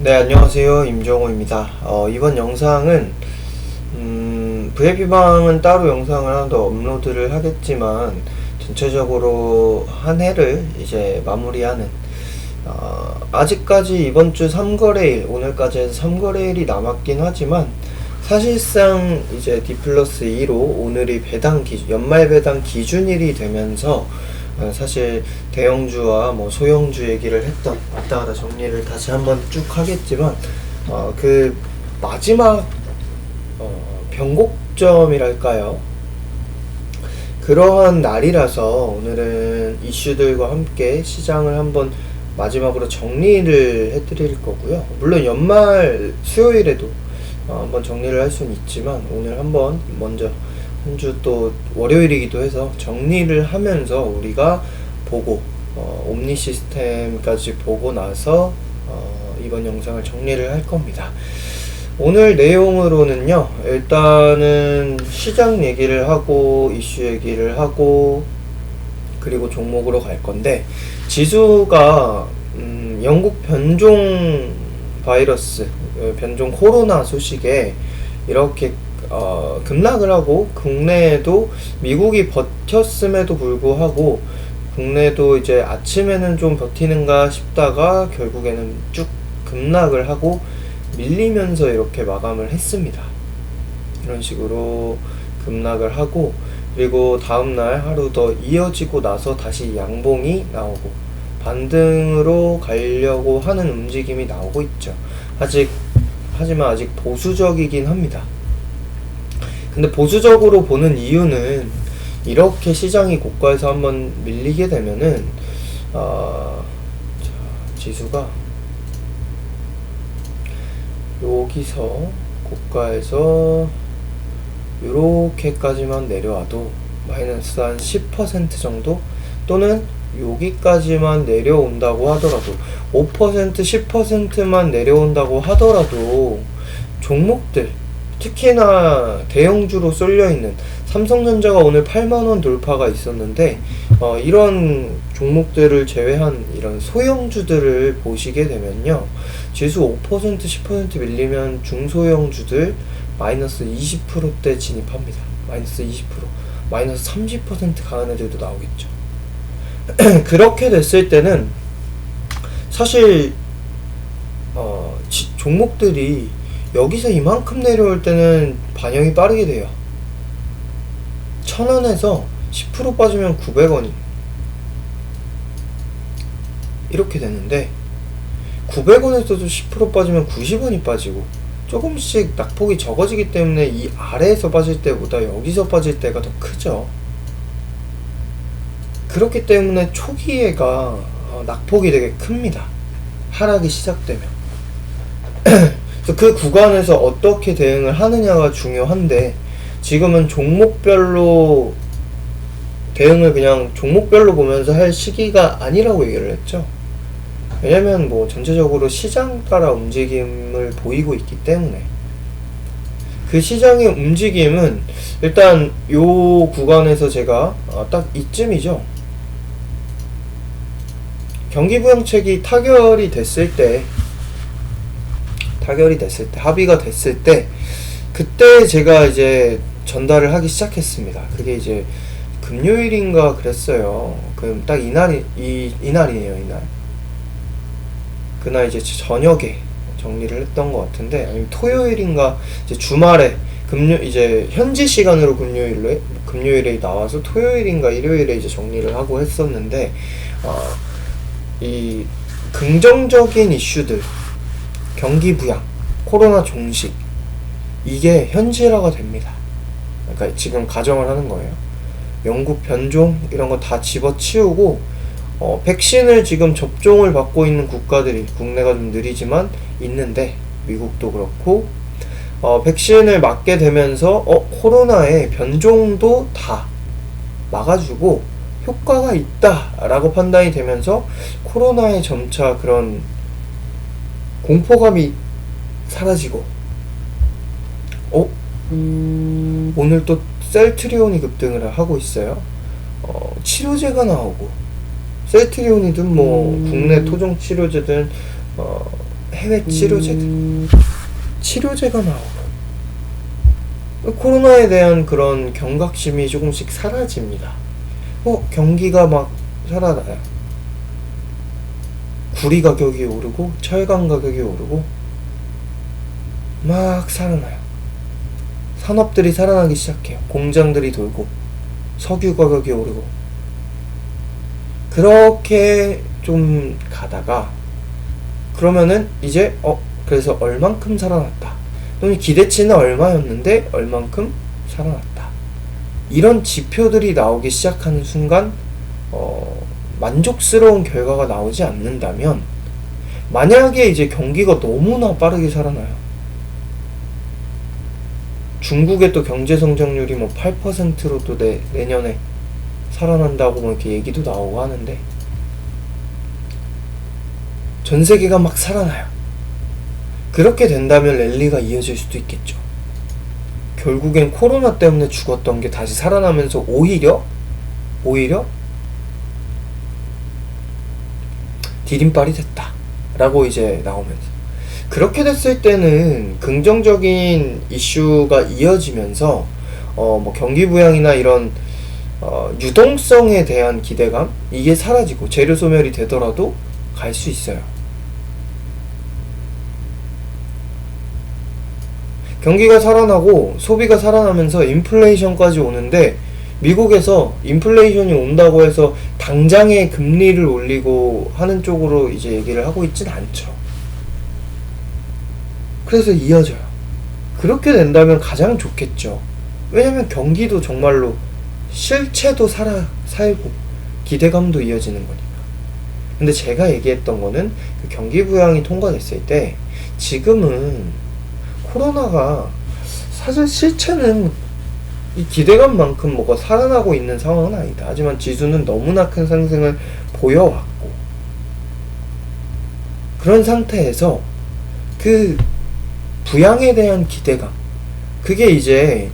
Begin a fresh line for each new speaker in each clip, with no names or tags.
네, 안녕하세요. 임정호입니다. 이번 영상은 VIP방은 따로 영상을 하나 더 업로드를 하겠지만 전체적으로 한 해를 이제 마무리하는 아직까지 이번 주 3거래일, 오늘까지 해서 3거래일이 남았긴 하지만 사실상 이제 D+2로 오늘이 연말 배당 기준일이 되면서 사실 대형주와 뭐 소형주 얘기를 했던 왔다 갔다 정리를 다시 한번 쭉 하겠지만 그 마지막 변곡점이랄까요? 그러한 날이라서 오늘은 이슈들과 함께 시장을 한번 마지막으로 정리를 해드릴 거고요. 물론 연말 수요일에도 한번 정리를 할 수는 있지만 오늘 한번 먼저 한 주 또 월요일이기도 해서 정리를 하면서 우리가 보고 옴니 시스템까지 보고 나서 이번 영상을 정리를 할 겁니다. 오늘 내용으로는요, 일단은 시장 얘기를 하고 이슈 얘기를 하고 그리고 종목으로 갈 건데, 지수가 영국 변종 바이러스, 변종 코로나 소식에 이렇게 급락을 하고, 국내에도 미국이 버텼음에도 불구하고 국내도 이제 아침에는 좀 버티는가 싶다가 결국에는 쭉 급락을 하고 밀리면서 이렇게 마감을 했습니다. 이런 식으로 급락을 하고, 그리고 다음날 하루 더 이어지고 나서 다시 양봉이 나오고 반등으로 가려고 하는 움직임이 나오고 있죠. 하지만 아직 보수적이긴 합니다. 근데 보수적으로 보는 이유는, 이렇게 시장이 고가에서 한번 밀리게 되면은 지수가 여기서 고가에서 요렇게까지만 내려와도 마이너스 한 10% 정도, 또는 여기까지만 내려온다고 하더라도 5% 10%만 내려온다고 하더라도 종목들, 특히나 대형주로 쏠려있는 삼성전자가 오늘 8만원 돌파가 있었는데, 이런 종목들을 제외한 이런 소형주들을 보시게 되면요, 지수 5% 10% 밀리면 중소형주들 마이너스 20%대 진입합니다. 마이너스 20%, 마이너스 30% 가는 애들도 나오겠죠. 그렇게 됐을 때는 사실 종목들이 여기서 이만큼 내려올 때는 반영이 빠르게 돼요. 1000원에서 10% 빠지면 900원이 이렇게 되는데, 900원에서도 10% 빠지면 90원이 빠지고 조금씩 낙폭이 적어지기 때문에 이 아래에서 빠질 때보다 여기서 빠질 때가 더 크죠. 그렇기 때문에 초기에가 낙폭이 되게 큽니다. 하락이 시작되면. 그래서 그 구간에서 어떻게 대응을 하느냐가 중요한데, 지금은 종목별로 대응을 그냥 종목별로 보면서 할 시기가 아니라고 얘기를 했죠. 왜냐면 뭐 전체적으로 시장 따라 움직임을 보이고 있기 때문에. 그 시장의 움직임은 일단 요 구간에서 제가 딱 이쯤이죠. 경기부양책이 타결이 됐을 때, 합의가 됐을 때, 그때 제가 이제 전달을 하기 시작했습니다. 그게 이제 금요일인가 그랬어요. 그럼 딱 이날이네요, 이날. 그날 이제 저녁에 정리를 했던 것 같은데, 아니면 토요일인가, 이제 주말에, 이제 현지 시간으로 금요일에 나와서 토요일인가 일요일에 이제 정리를 하고 했었는데, 이 긍정적인 이슈들, 경기 부양, 코로나 종식, 이게 현실화가 됩니다. 그러니까 지금 가정을 하는 거예요. 영국 변종 이런 거 다 집어치우고 백신을 지금 접종을 받고 있는 국가들이, 국내가 좀 느리지만 있는데 미국도 그렇고, 백신을 맞게 되면서 코로나의 변종도 다 막아주고 효과가 있다라고 판단이 되면서 코로나의 점차 그런 공포감이 사라지고, 오늘 또 셀트리온이 급등을 하고 있어요. 치료제가 나오고, 셀트리온이든 뭐 국내 토종 치료제든 해외 치료제가 나오고 코로나에 대한 그런 경각심이 조금씩 사라집니다. 경기가 막 살아나요. 구리 가격이 오르고 철강 가격이 오르고 막 살아나요. 산업들이 살아나기 시작해요. 공장들이 돌고 석유 가격이 오르고 그렇게 좀 가다가 그러면은 이제 그래서 얼만큼 살아났다 또는 기대치는 얼마였는데 얼만큼 살아났다 이런 지표들이 나오기 시작하는 순간 만족스러운 결과가 나오지 않는다면 만약에 이제 경기가 너무나 빠르게 살아나요. 중국의 또 경제 성장률이 뭐 8%로 또 내년에 살아난다고 뭐 이렇게 얘기도 나오고 하는데 전 세계가 막 살아나요. 그렇게 된다면 랠리가 이어질 수도 있겠죠. 결국엔 코로나 때문에 죽었던 게 다시 살아나면서 오히려 디딤발이 됐다 라고 이제 나오면서 그렇게 됐을 때는 긍정적인 이슈가 이어지면서 뭐 경기 부양이나 이런 유동성에 대한 기대감 이게 사라지고 재료 소멸이 되더라도 갈 수 있어요. 경기가 살아나고 소비가 살아나면서 인플레이션까지 오는데 미국에서 인플레이션이 온다고 해서 당장에 금리를 올리고 하는 쪽으로 이제 얘기를 하고 있진 않죠. 그래서 이어져요. 그렇게 된다면 가장 좋겠죠. 왜냐면 경기도 정말로 실체도 살고 기대감도 이어지는 거니까. 근데 제가 얘기했던 거는 그 경기 부양이 통과됐을 때 지금은 코로나가 사실 실체는 이 기대감만큼 뭐가 살아나고 있는 상황은 아니다. 하지만 지수는 너무나 큰 상승을 보여왔고 그런 상태에서 그 부양에 대한 기대감 그게 이제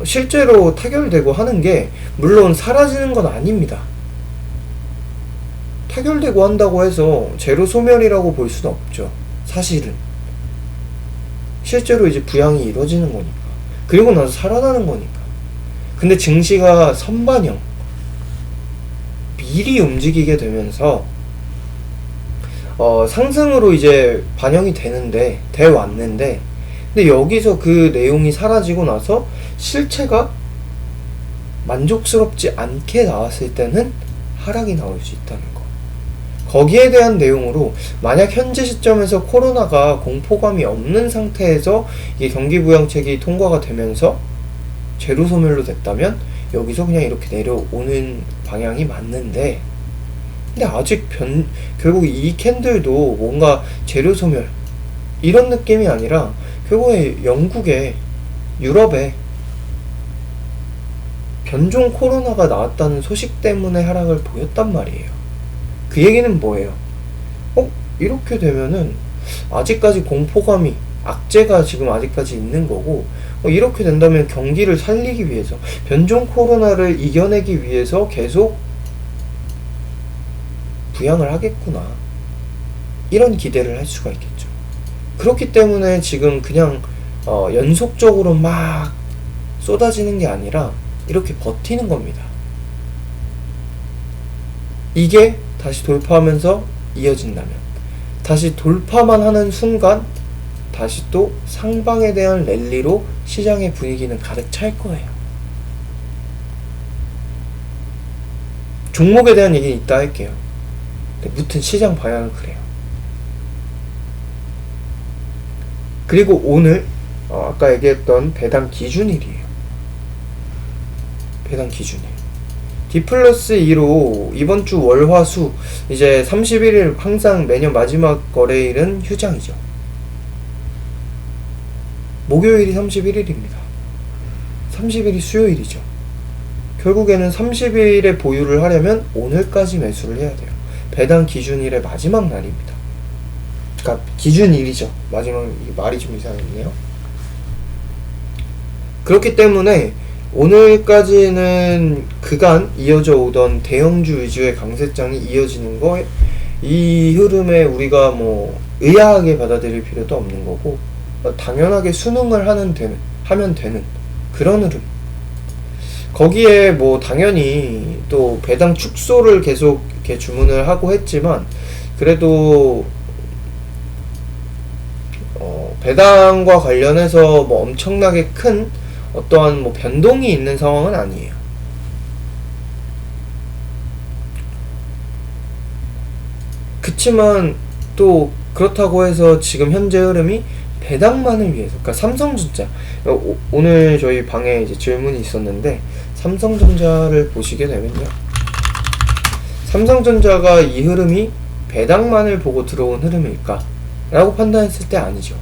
실제로 타결되고 하는 게 물론 사라지는 건 아닙니다. 타결되고 한다고 해서 제로 소멸이라고 볼 수는 없죠. 사실은 실제로 이제 부양이 이루어지는 거니까 그리고 나서 살아나는 거니까. 근데 증시가 선반영 미리 움직이게 되면서 상승으로 이제 반영이 돼 왔는데 근데 여기서 그 내용이 사라지고 나서 실체가 만족스럽지 않게 나왔을 때는 하락이 나올 수 있다는 거. 거기에 대한 내용으로 만약 현재 시점에서 코로나가 공포감이 없는 상태에서 이게 경기부양책이 통과가 되면서 제로 소멸로 됐다면 여기서 그냥 이렇게 내려오는 방향이 맞는데 근데 아직 결국 이 캔들도 뭔가 제로 소멸 이런 느낌이 아니라 결국에 영국에 유럽에 변종 코로나가 나왔다는 소식 때문에 하락을 보였단 말이에요. 그 얘기는 뭐예요? 이렇게 되면은 아직까지 공포감이 악재가 지금 아직까지 있는 거고 이렇게 된다면 경기를 살리기 위해서 변종 코로나를 이겨내기 위해서 계속 부양을 하겠구나 이런 기대를 할 수가 있겠죠. 그렇기 때문에 지금 그냥 연속적으로 막 쏟아지는 게 아니라 이렇게 버티는 겁니다. 이게 다시 돌파하면서 이어진다면 다시 돌파만 하는 순간 다시 또 상방에 대한 랠리로 시장의 분위기는 가득 찰 거예요. 종목에 대한 얘기는 이따 할게요. 근데 무튼 시장 방향은 그래요. 그리고 오늘 아까 얘기했던 배당 기준일이에요. 배당 기준일. D+2로 이번 주 월화수 이제 31일 항상 매년 마지막 거래일은 휴장이죠. 목요일이 31일입니다. 30일이 수요일이죠. 결국에는 30일에 보유를 하려면 오늘까지 매수를 해야 돼요. 배당 기준일의 마지막 날입니다. 그러니까 기준일이죠. 마지막 말이 좀 이상했네요. 그렇기 때문에 오늘까지는 그간 이어져 오던 대형주 위주의 강세장이 이어지는 거 이 흐름에 우리가 뭐 의아하게 받아들일 필요도 없는 거고, 당연하게 수능을 하면 되는 그런 흐름. 거기에 뭐 당연히 또 배당 축소를 계속 이렇게 주문을 하고 했지만, 그래도 배당과 관련해서 뭐 엄청나게 큰 어떠한 뭐 변동이 있는 상황은 아니에요. 그치만 또 그렇다고 해서 지금 현재 흐름이 배당만을 위해서, 그러니까 삼성전자, 오늘 저희 방에 이제 질문이 있었는데, 삼성전자를 보시게 되면요, 삼성전자가 이 흐름이 배당만을 보고 들어온 흐름일까? 라고 판단했을 때 아니죠.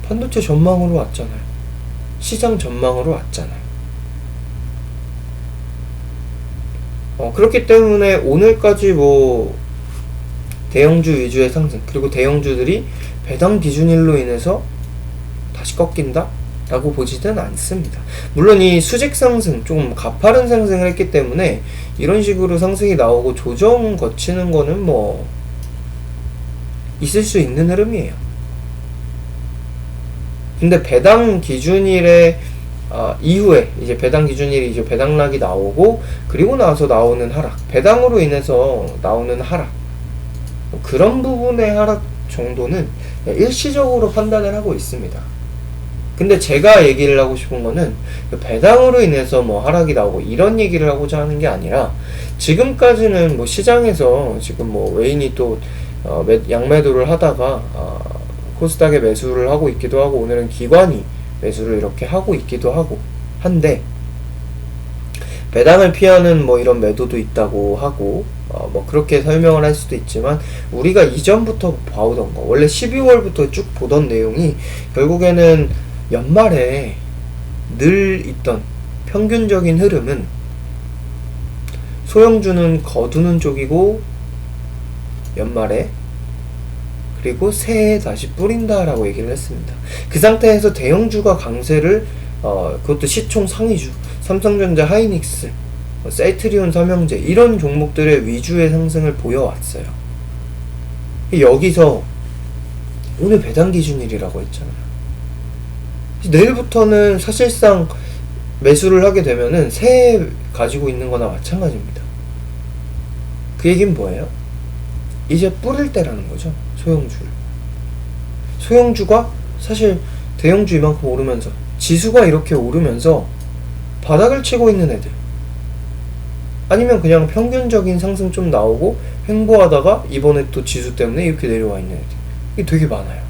반도체 전망으로 왔잖아요. 시장 전망으로 왔잖아요. 그렇기 때문에 오늘까지 뭐 대형주 위주의 상승, 그리고 대형주들이 배당 기준일로 인해서 다시 꺾인다? 라고 보지는 않습니다. 물론 이 수직 상승, 조금 가파른 상승을 했기 때문에 이런 식으로 상승이 나오고 조정 거치는 거는 뭐 있을 수 있는 흐름이에요. 근데 배당 기준일에 이후에 이제 배당 기준일이 이제 배당락이 나오고, 그리고 나서 나오는 하락, 배당으로 인해서 나오는 하락, 그런 부분의 하락 정도는 일시적으로 판단을 하고 있습니다. 근데 제가 얘기를 하고 싶은 거는 배당으로 인해서 뭐 하락이 나오고 이런 얘기를 하고자 하는 게 아니라, 지금까지는 뭐 시장에서 지금 뭐 외인이 또 양매도를 하다가 코스닥에 매수를 하고 있기도 하고, 오늘은 기관이 매수를 이렇게 하고 있기도 하고 한데, 배당을 피하는 뭐 이런 매도도 있다고 하고, 뭐 그렇게 설명을 할 수도 있지만, 우리가 이전부터 봐오던 거, 원래 12월부터 쭉 보던 내용이 결국에는 연말에 늘 있던 평균적인 흐름은 소형주는 거두는 쪽이고, 연말에 그리고 새해에 다시 뿌린다라고 얘기를 했습니다. 그 상태에서 대형주가 강세를, 그것도 시총 상위주, 삼성전자, 하이닉스, 셀트리온, 삼형제, 이런 종목들의 위주의 상승을 보여왔어요. 여기서 오늘 배당 기준일이라고 했잖아요. 내일부터는 사실상 매수를 하게 되면은 새해 가지고 있는 거나 마찬가지입니다. 그 얘기는 뭐예요? 이제 뿌릴 때라는 거죠. 소형주를. 소형주가 사실 대형주 이만큼 오르면서, 지수가 이렇게 오르면서 바닥을 치고 있는 애들, 아니면 그냥 평균적인 상승 좀 나오고 횡보하다가 이번에 또 지수 때문에 이렇게 내려와 있는 애들, 이게 되게 많아요.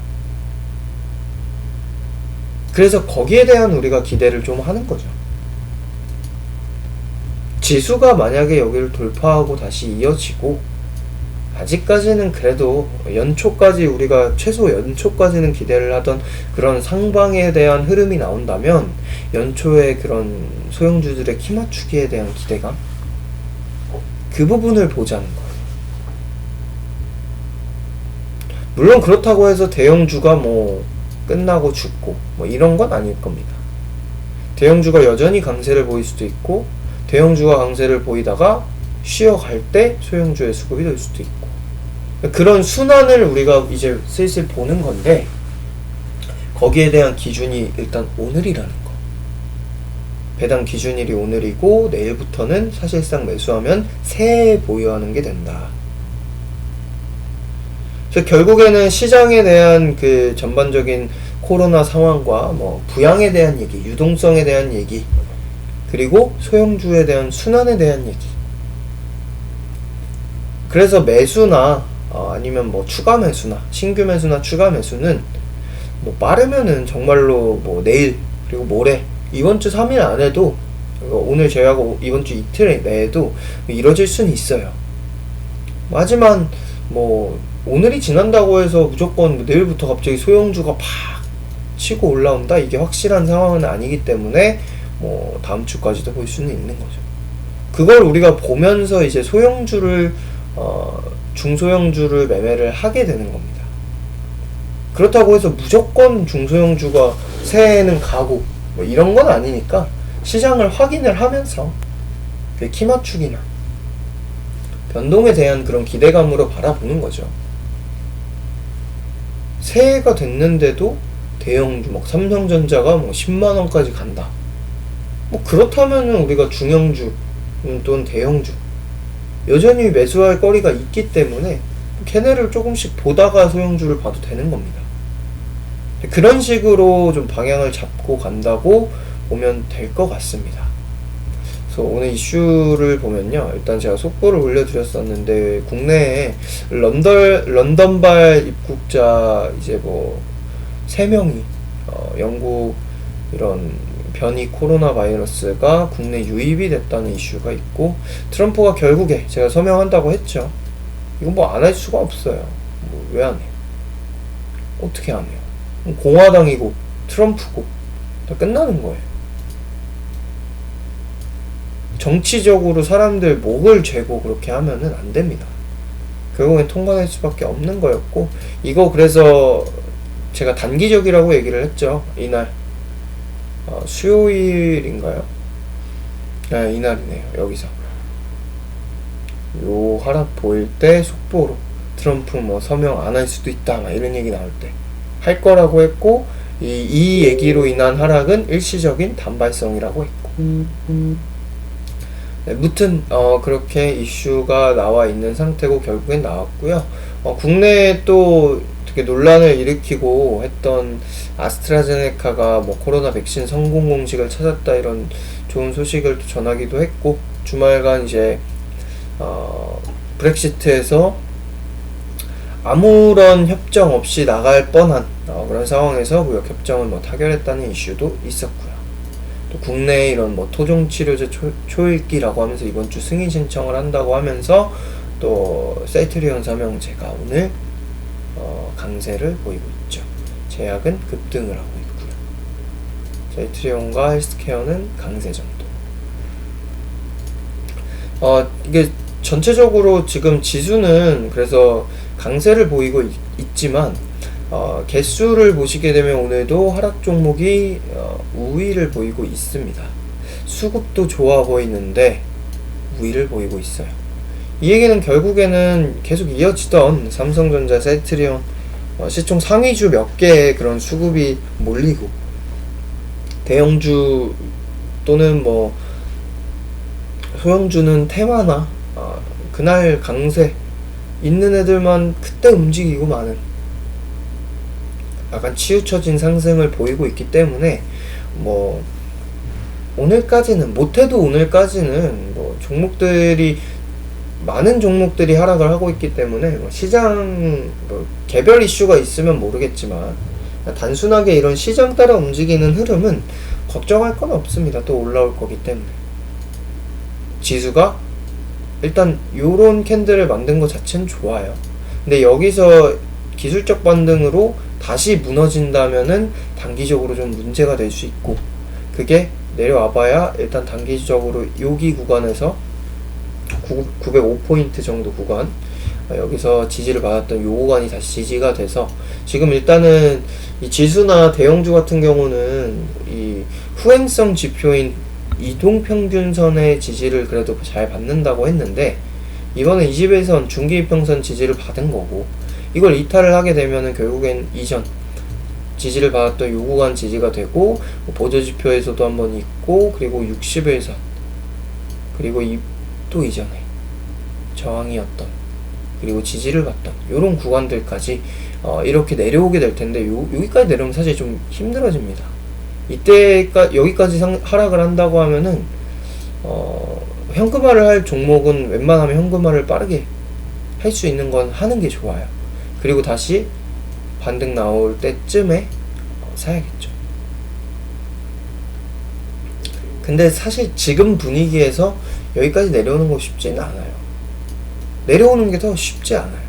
그래서 거기에 대한 우리가 기대를 좀 하는 거죠. 지수가 만약에 여기를 돌파하고 다시 이어지고, 아직까지는 그래도 연초까지, 우리가 최소 연초까지는 기대를 하던 그런 상방에 대한 흐름이 나온다면, 연초에 그런 소형주들의 키 맞추기에 대한 기대감, 그 부분을 보자는 거예요. 물론 그렇다고 해서 대형주가 뭐 끝나고 죽고 뭐 이런 건 아닐 겁니다. 대형주가 여전히 강세를 보일 수도 있고, 대형주가 강세를 보이다가 쉬어갈 때 소형주의 수급이 될 수도 있고, 그런 순환을 우리가 이제 슬슬 보는 건데, 거기에 대한 기준이 일단 오늘이라는 거. 배당 기준일이 오늘이고, 내일부터는 사실상 매수하면 새해에 보유하는 게 된다. 그래서 결국에는 시장에 대한 그 전반적인 코로나 상황과 뭐 부양에 대한 얘기, 유동성에 대한 얘기, 그리고 소형주에 대한 순환에 대한 얘기. 그래서 매수나 아니면 뭐 추가 매수나, 신규 매수나 추가 매수는 뭐 빠르면은 정말로 뭐 내일, 그리고 모레, 이번 주 3일 안에도, 오늘 제외하고 이번 주 이틀 내에도 이뤄질 수는 있어요. 하지만 뭐 오늘이 지난다고 해서 무조건 내일부터 갑자기 소형주가 팍 치고 올라온다, 이게 확실한 상황은 아니기 때문에 뭐 다음 주까지도 볼 수는 있는 거죠. 그걸 우리가 보면서 이제 소형주를 중소형주를 매매를 하게 되는 겁니다. 그렇다고 해서 무조건 중소형주가 새해에는 가고 뭐 이런 건 아니니까, 시장을 확인을 하면서 키 맞추기나 변동에 대한 그런 기대감으로 바라보는 거죠. 새해가 됐는데도 대형주, 막 삼성전자가 뭐 10만원까지 간다. 뭐 그렇다면은 우리가 중형주 또는 대형주 여전히 매수할 거리가 있기 때문에 걔네를 조금씩 보다가 소형주를 봐도 되는 겁니다. 그런 식으로 좀 방향을 잡고 간다고 보면 될 것 같습니다. 그래서 오늘 이슈를 보면요, 일단 제가 속보를 올려드렸었는데 국내에 런던발 입국자 이제 뭐 3명이 영국 이런 변이 코로나 바이러스가 국내 유입이 됐다는 이슈가 있고, 트럼프가 결국에 제가 서명한다고 했죠. 이건 뭐 안 할 수가 없어요. 뭐 왜 안 해? 어떻게 안 해요? 공화당이고 트럼프고 다 끝나는 거예요. 정치적으로 사람들 목을 죄고 그렇게 하면은 안 됩니다. 결국엔 통과될 수밖에 없는 거였고, 이거 그래서 제가 단기적이라고 얘기를 했죠. 이날 수요일인가요? 네, 이날이네요. 여기서 요 하락 보일 때 속보로 트럼프 뭐 서명 안 할 수도 있다 막 이런 얘기 나올 때 할 거라고 했고, 이 얘기로 인한 하락은 일시적인 단발성이라고 했고, 네, 무튼 그렇게 이슈가 나와 있는 상태고 결국엔 나왔고요. 국내에 또 되게 논란을 일으키고 했던 아스트라제네카가 뭐 코로나 백신 성공 공식을 찾았다 이런 좋은 소식을 또 전하기도 했고, 주말간 이제 브렉시트에서 아무런 협정 없이 나갈 뻔한 그런 상황에서 무역 협정을 뭐 타결했다는 이슈도 있었고요. 또 국내에 이런 뭐 토종 치료제 초읽기라고 하면서 이번 주 승인 신청을 한다고 하면서 또 세트리온 삼형제가 오늘 강세를 보이고 있죠. 제약은 급등을 하고 있고요. 세트리온과 헬스케어는 강세 정도. 이게 전체적으로 지금 지수는 그래서 강세를 보이고 있지만 개수를 보시게 되면 오늘도 하락 종목이 우위를 보이고 있습니다. 수급도 좋아 보이는데 우위를 보이고 있어요. 이 얘기는 결국에는 계속 이어지던 삼성전자, 세트리온 시총 상위주 몇 개의 그런 수급이 몰리고, 대형주 또는 뭐 소형주는 테마나 그날 강세 있는 애들만 그때 움직이고 마는 약간 치우쳐진 상승을 보이고 있기 때문에 뭐 오늘까지는, 못해도 오늘까지는 뭐 종목들이 많은 종목들이 하락을 하고 있기 때문에 뭐 시장 뭐 개별 이슈가 있으면 모르겠지만 단순하게 이런 시장 따라 움직이는 흐름은 걱정할 건 없습니다. 또 올라올 거기 때문에. 지수가 일단 요런 캔들을 만든 것 자체는 좋아요. 근데 여기서 기술적 반등으로 다시 무너진다면은 단기적으로 좀 문제가 될 수 있고, 그게 내려와봐야 일단 단기적으로 여기 구간에서 905포인트 정도 구간, 여기서 지지를 받았던 요 구간이 다시 지지가 돼서, 지금 일단은 이 지수나 대형주 같은 경우는 이 후행성 지표인 이동평균선의 지지를 그래도 잘 받는다고 했는데, 이번에 21선 중기이평선 지지를 받은 거고, 이걸 이탈을 하게 되면은 결국엔 이전 지지를 받았던 요 구간 지지가 되고, 보조지표에서도 한번 있고, 그리고 61선, 그리고 또 이전에 저항이었던, 그리고 지지를 받던 요런 구간들까지 이렇게 내려오게 될 텐데, 여기까지 내려오면 사실 좀 힘들어집니다. 이때까지 여기까지 하락을 한다고 하면은 현금화를 할 종목은 웬만하면 현금화를 빠르게 할 수 있는 건 하는 게 좋아요. 그리고 다시 반등 나올 때쯤에 사야겠죠. 근데 사실 지금 분위기에서 여기까지 내려오는 거 쉽지는 않아요. 내려오는 게 더 쉽지 않아요.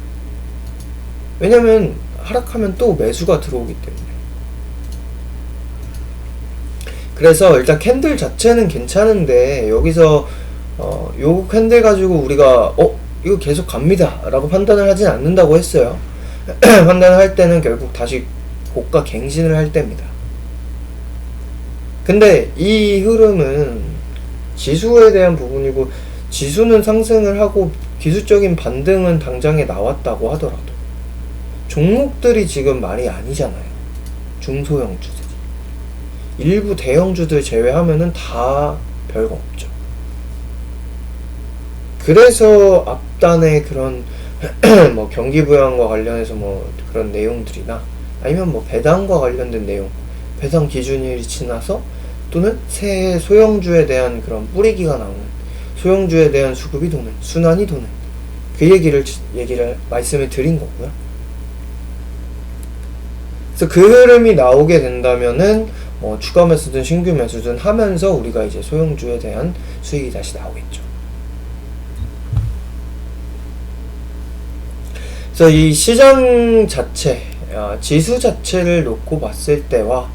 왜냐면 하락하면 또 매수가 들어오기 때문에. 그래서 일단 캔들 자체는 괜찮은데, 여기서 요 캔들 가지고 우리가 이거 계속 갑니다 라고 판단을 하진 않는다고 했어요. 판단을 할 때는 결국 다시 고가 갱신을 할 때입니다. 근데 이 흐름은 지수에 대한 부분이고, 지수는 상승을 하고 기술적인 반등은 당장에 나왔다고 하더라도 종목들이 지금 말이 아니잖아요. 중소형주들이. 일부 대형주들 제외하면은 다 별거 없죠. 그래서 앞단에 그런 뭐 경기부양과 관련해서 뭐 그런 내용들이나 아니면 뭐 배당과 관련된 내용, 배당 기준일이 지나서 또는 새 소형주에 대한 그런 뿌리기가 나오는, 소형주에 대한 수급이 도는, 순환이 도는 그 얘기를 말씀을 드린 거고요. 그래서 그 흐름이 나오게 된다면은 추가 매수든 신규 매수든 하면서 우리가 이제 소형주에 대한 수익이 다시 나오겠죠. 그래서 이 시장 자체, 지수 자체를 놓고 봤을 때와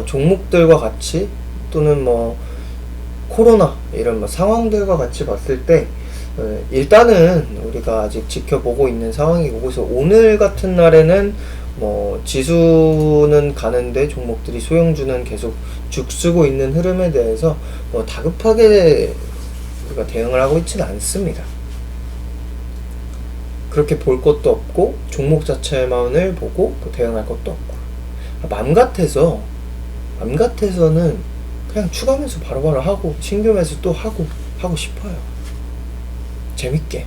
종목들과 같이 또는 뭐 코로나 이런 뭐 상황들과 같이 봤을 때 일단은 우리가 아직 지켜보고 있는 상황이고, 그래서 오늘 같은 날에는 뭐 지수는 가는데 종목들이 소형주는 계속 죽쓰고 있는 흐름에 대해서 뭐 다급하게 우리가 대응을 하고 있지는 않습니다. 그렇게 볼 것도 없고 종목 자체만을 보고 또 대응할 것도 없고, 맘 같아서는 그냥 추가 매수 바로바로 하고 신규 매수 또 하고 싶어요. 재밌게.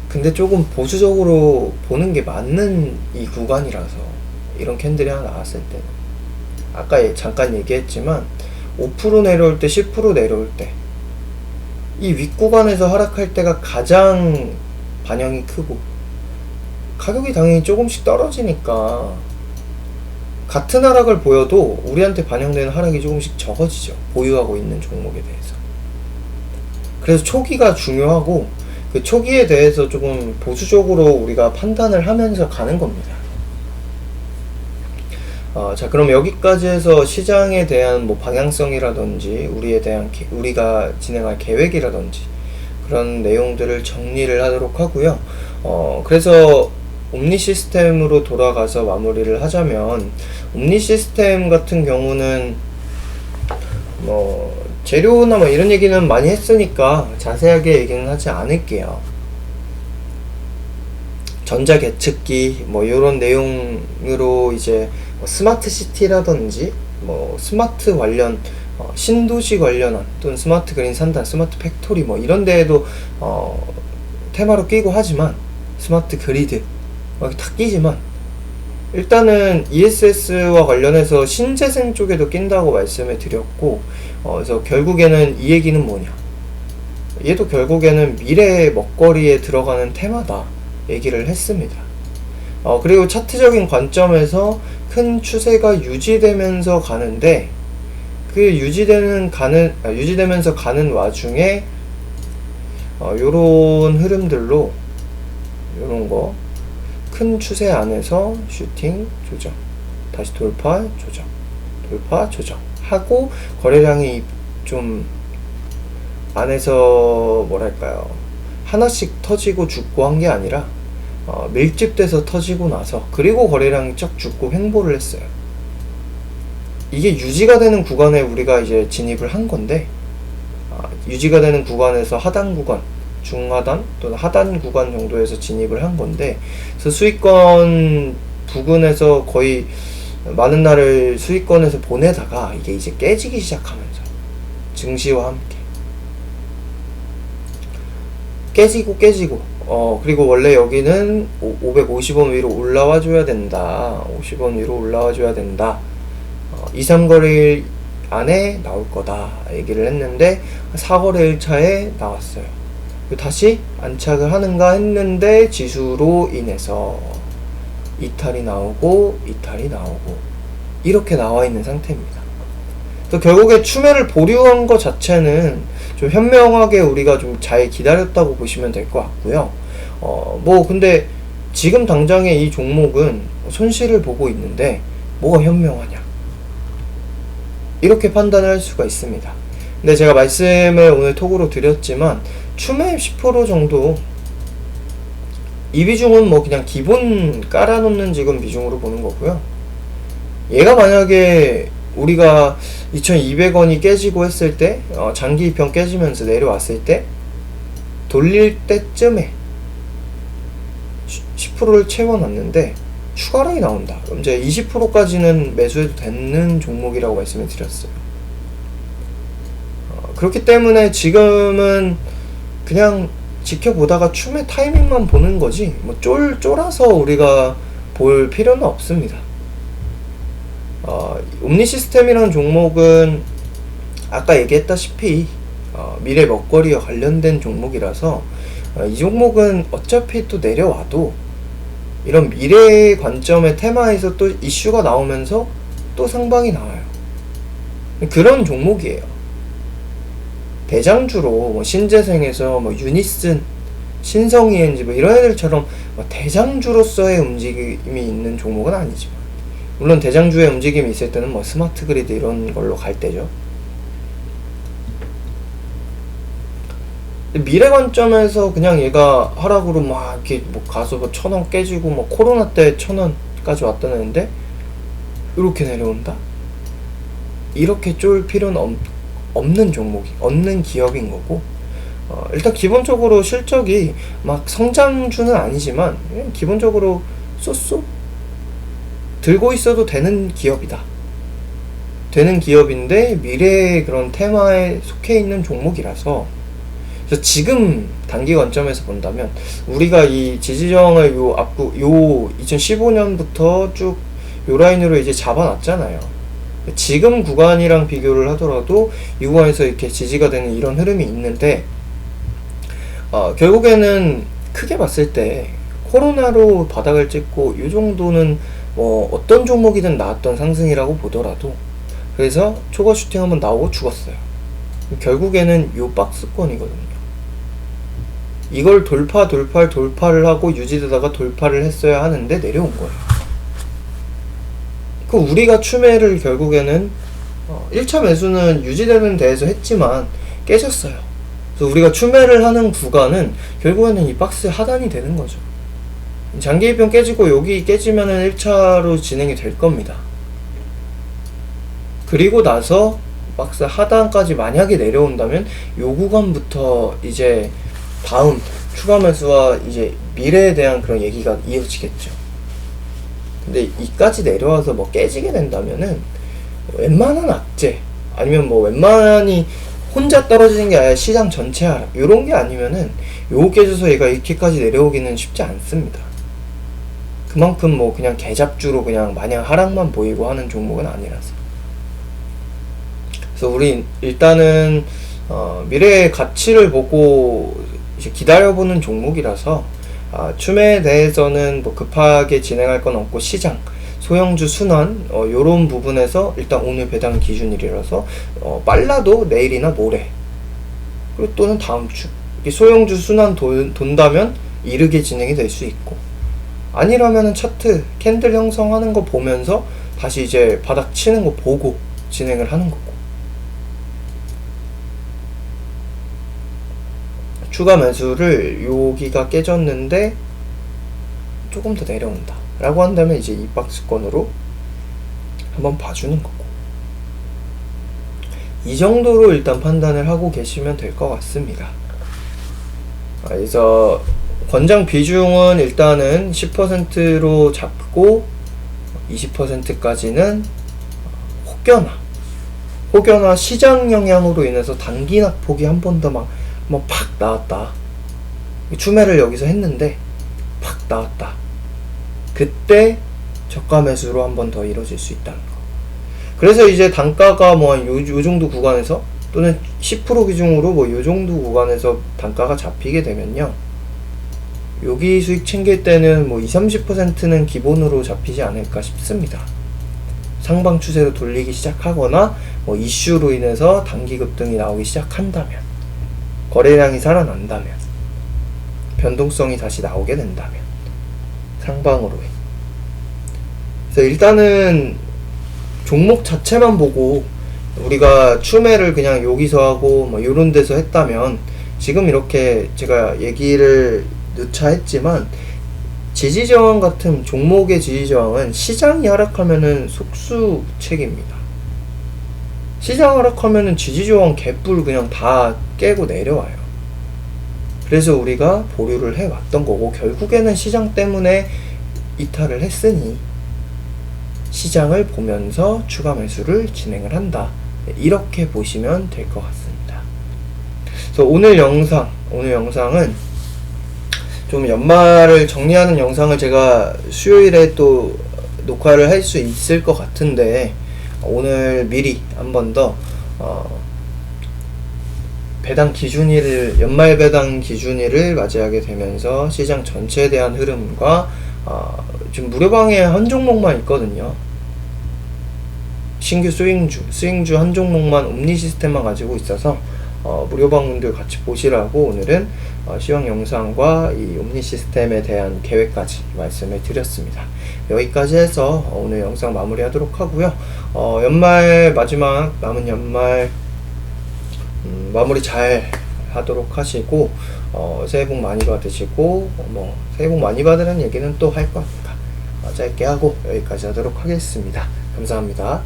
근데 조금 보수적으로 보는 게 맞는 이 구간이라서, 이런 캔들이 하나 나왔을 때는 아까 잠깐 얘기했지만 5% 내려올 때, 10% 내려올 때 이 윗구간에서 하락할 때가 가장 반영이 크고, 가격이 당연히 조금씩 떨어지니까 같은 하락을 보여도 우리한테 반영되는 하락이 조금씩 적어지죠. 보유하고 있는 종목에 대해서. 그래서 초기가 중요하고, 그 초기에 대해서 조금 보수적으로 우리가 판단을 하면서 가는 겁니다. 자, 그럼 여기까지 해서 시장에 대한 뭐 방향성이라든지 우리가 진행할 계획이라든지 그런 내용들을 정리를 하도록 하고요. 그래서 옴니 시스템으로 돌아가서 마무리를 하자면, 옴니 시스템 같은 경우는 뭐 재료나 뭐 이런 얘기는 많이 했으니까 자세하게 얘기는 하지 않을게요. 전자 계측기 뭐 이런 내용으로 이제 뭐 스마트 시티라든지 뭐 스마트 관련 신도시 관련한 또는 스마트 그린 산단, 스마트 팩토리 뭐 이런 데에도 테마로 끼고 하지만, 스마트 그리드 다 끼지만, 일단은 ESS와 관련해서 신재생 쪽에도 낀다고 말씀을 드렸고, 그래서 결국에는 이 얘기는 뭐냐, 얘도 결국에는 미래의 먹거리에 들어가는 테마다 얘기를 했습니다. 그리고 차트적인 관점에서 큰 추세가 유지되면서 가는데, 그 유지되면서 가는 와중에 요런 흐름들로, 요런 거 큰 추세 안에서 슈팅 조정, 다시 돌파 조정, 돌파 조정 하고, 거래량이 좀 안에서 뭐랄까요, 하나씩 터지고 죽고 한 게 아니라 밀집돼서 터지고 나서, 그리고 거래량이 쫙 죽고 횡보를 했어요. 이게 유지가 되는 구간에 우리가 이제 진입을 한 건데, 유지가 되는 구간에서 하단 구간, 중하단 또는 하단 구간 정도에서 진입을 한 건데, 그래서 수익권 부근에서 거의 많은 날을 수익권에서 보내다가 이게 이제 깨지기 시작하면서 증시와 함께 깨지고 그리고 원래 여기는 550원 위로 올라와 줘야 된다. 50원 위로 올라와 줘야 된다. 2, 3거래일 안에 나올 거다 얘기를 했는데 4거래일 차에 나왔어요. 다시 안착을 하는가 했는데 지수로 인해서 이탈이 나오고 이렇게 나와 있는 상태입니다. 그래서 결국에 추매를 보류한 것 자체는 좀 현명하게 우리가 좀 잘 기다렸다고 보시면 될 것 같고요. 뭐 근데 지금 당장에 이 종목은 손실을 보고 있는데 뭐가 현명하냐, 이렇게 판단을 할 수가 있습니다. 근데 제가 말씀을 오늘 톡으로 드렸지만 추매 10% 정도, 이 비중은 뭐 그냥 기본 깔아놓는 지금 비중으로 보는 거고요. 얘가 만약에 우리가 2200원이 깨지고 했을 때, 장기 2편 깨지면서 내려왔을 때 돌릴 때쯤에 10%를 채워놨는데 추가락이 나온다. 그럼 이제 20%까지는 매수해도 되는 종목이라고 말씀을 드렸어요. 그렇기 때문에 지금은 그냥 지켜보다가 춤의 타이밍만 보는 거지 뭐 쫄아서 우리가 볼 필요는 없습니다. 옴니시스템이라는 종목은 아까 얘기했다시피 미래 먹거리와 관련된 종목이라서 이 종목은 어차피 또 내려와도 이런 미래의 관점의 테마에서 또 이슈가 나오면서 또 상방이 나와요. 그런 종목이에요. 대장주로 뭐 신재생에서 뭐 유니슨, 신성이엔지 뭐 이런 애들처럼 뭐 대장주로서의 움직임이 있는 종목은 아니지만, 물론 대장주의 움직임이 있을 때는 뭐 스마트 그리드 이런 걸로 갈 때죠. 미래 관점에서 그냥 얘가 하락으로 막 이렇게 뭐 가서 뭐 1,000원 깨지고 뭐 코로나 때 1,000원까지 왔다는데 이렇게 내려온다? 이렇게 쫄 필요는 없는 종목이, 없는 기업인 거고, 일단 기본적으로 실적이 막 성장주는 아니지만 기본적으로 쏘쏘 들고 있어도 되는 기업이다. 되는 기업인데 미래의 그런 테마에 속해 있는 종목이라서, 그래서 지금 단기 관점에서 본다면 우리가 이 지지저항을 요 2015년부터 쭉 요 라인으로 이제 잡아놨잖아요. 지금 구간이랑 비교를 하더라도 이 구간에서 이렇게 지지가 되는 이런 흐름이 있는데, 결국에는 크게 봤을 때 코로나로 바닥을 찍고 이 정도는 뭐 어떤 종목이든 나왔던 상승이라고 보더라도, 그래서 초과 슈팅 한번 나오고 죽었어요. 결국에는 요 박스권이거든요. 이걸 돌파를 하고 유지되다가 돌파를 했어야 하는데 내려온 거예요. 그 우리가 추매를 결국에는 1차 매수는 유지되는 데에서 했지만 깨졌어요. 그래서 우리가 추매를 하는 구간은 결국에는 이 박스 하단이 되는 거죠. 장기 입병 깨지고 여기 깨지면은 1차로 진행이 될 겁니다. 그리고 나서 박스 하단까지 만약에 내려온다면 요 구간부터 이제 다음 추가 매수와 이제 미래에 대한 그런 얘기가 이어지겠죠. 근데 이까지 내려와서 뭐 깨지게 된다면은 웬만한 악재, 아니면 뭐 웬만히 혼자 떨어지는 게 아니라 시장 전체 하락, 요런 게 아니면은 요거 깨져서 얘가 이렇게까지 내려오기는 쉽지 않습니다. 그만큼 뭐 그냥 개잡주로 그냥 마냥 하락만 보이고 하는 종목은 아니라서. 그래서 우리 일단은 미래의 가치를 보고 이제 기다려보는 종목이라서 추매에 대해서는 뭐 급하게 진행할 건 없고, 시장, 소형주 순환 요런 부분에서 일단 오늘 배당 기준일이라서 빨라도 내일이나 모레, 그리고 또는 다음 주 소형주 순환 돈다면 이르게 진행이 될 수 있고, 아니라면은 차트 캔들 형성하는 거 보면서 다시 이제 바닥 치는 거 보고 진행을 하는 거고, 추가 매수를 여기가 깨졌는데 조금 더 내려온다 라고 한다면 이제 이 박스권으로 한번 봐주는 거고, 이 정도로 일단 판단을 하고 계시면 될 것 같습니다. 그래서 권장 비중은 일단은 10%로 잡고 20%까지는 혹여나 시장 영향으로 인해서 단기 낙폭이 한 번 더 막 팍 나왔다, 추매를 여기서 했는데 팍 나왔다, 그때 저가 매수로 한 번 더 이루어질 수 있다는 거. 그래서 이제 단가가 뭐 요 정도 구간에서, 또는 10% 비중으로 뭐 요 정도 구간에서 단가가 잡히게 되면요, 여기 수익 챙길 때는 뭐 20-30%는 기본으로 잡히지 않을까 싶습니다. 상방 추세로 돌리기 시작하거나 뭐 이슈로 인해서 단기 급등이 나오기 시작한다면, 거래량이 살아난다면, 변동성이 다시 나오게 된다면, 상방으로. 그래서 일단은 종목 자체만 보고 우리가 추매를 그냥 여기서 하고 뭐 요런 데서 했다면, 지금 이렇게 제가 얘기를 누차 했지만 지지저항 같은 종목의 지지저항은 시장이 하락하면은 속수책입니다. 시장 하락하면은 지지저항 개뿔 그냥 다 깨고 내려와요. 그래서 우리가 보류를 해왔던 거고, 결국에는 시장 때문에 이탈을 했으니 시장을 보면서 추가 매수를 진행을 한다, 이렇게 보시면 될 것 같습니다. 그래서 오늘 영상은 좀 연말을 정리하는 영상을 제가 수요일에 또 녹화를 할 수 있을 것 같은데, 오늘 미리 한 번 더 배당 기준일을, 연말 배당 기준일을 맞이하게 되면서 시장 전체에 대한 흐름과 지금 무료방에 한 종목만 있거든요. 신규 스윙주 한 종목만, 옴니 시스템만 가지고 있어서 무료방분들 같이 보시라고 오늘은 시황 영상과 이 옴니 시스템에 대한 계획까지 말씀을 드렸습니다. 여기까지 해서 오늘 영상 마무리하도록 하고요. 연말 마지막 남은 연말 마무리 잘 하도록 하시고, 새해 복 많이 받으시고, 새해 복 많이 받으라는 얘기는 또 할 겁니다. 짧게 하고 여기까지 하도록 하겠습니다. 감사합니다.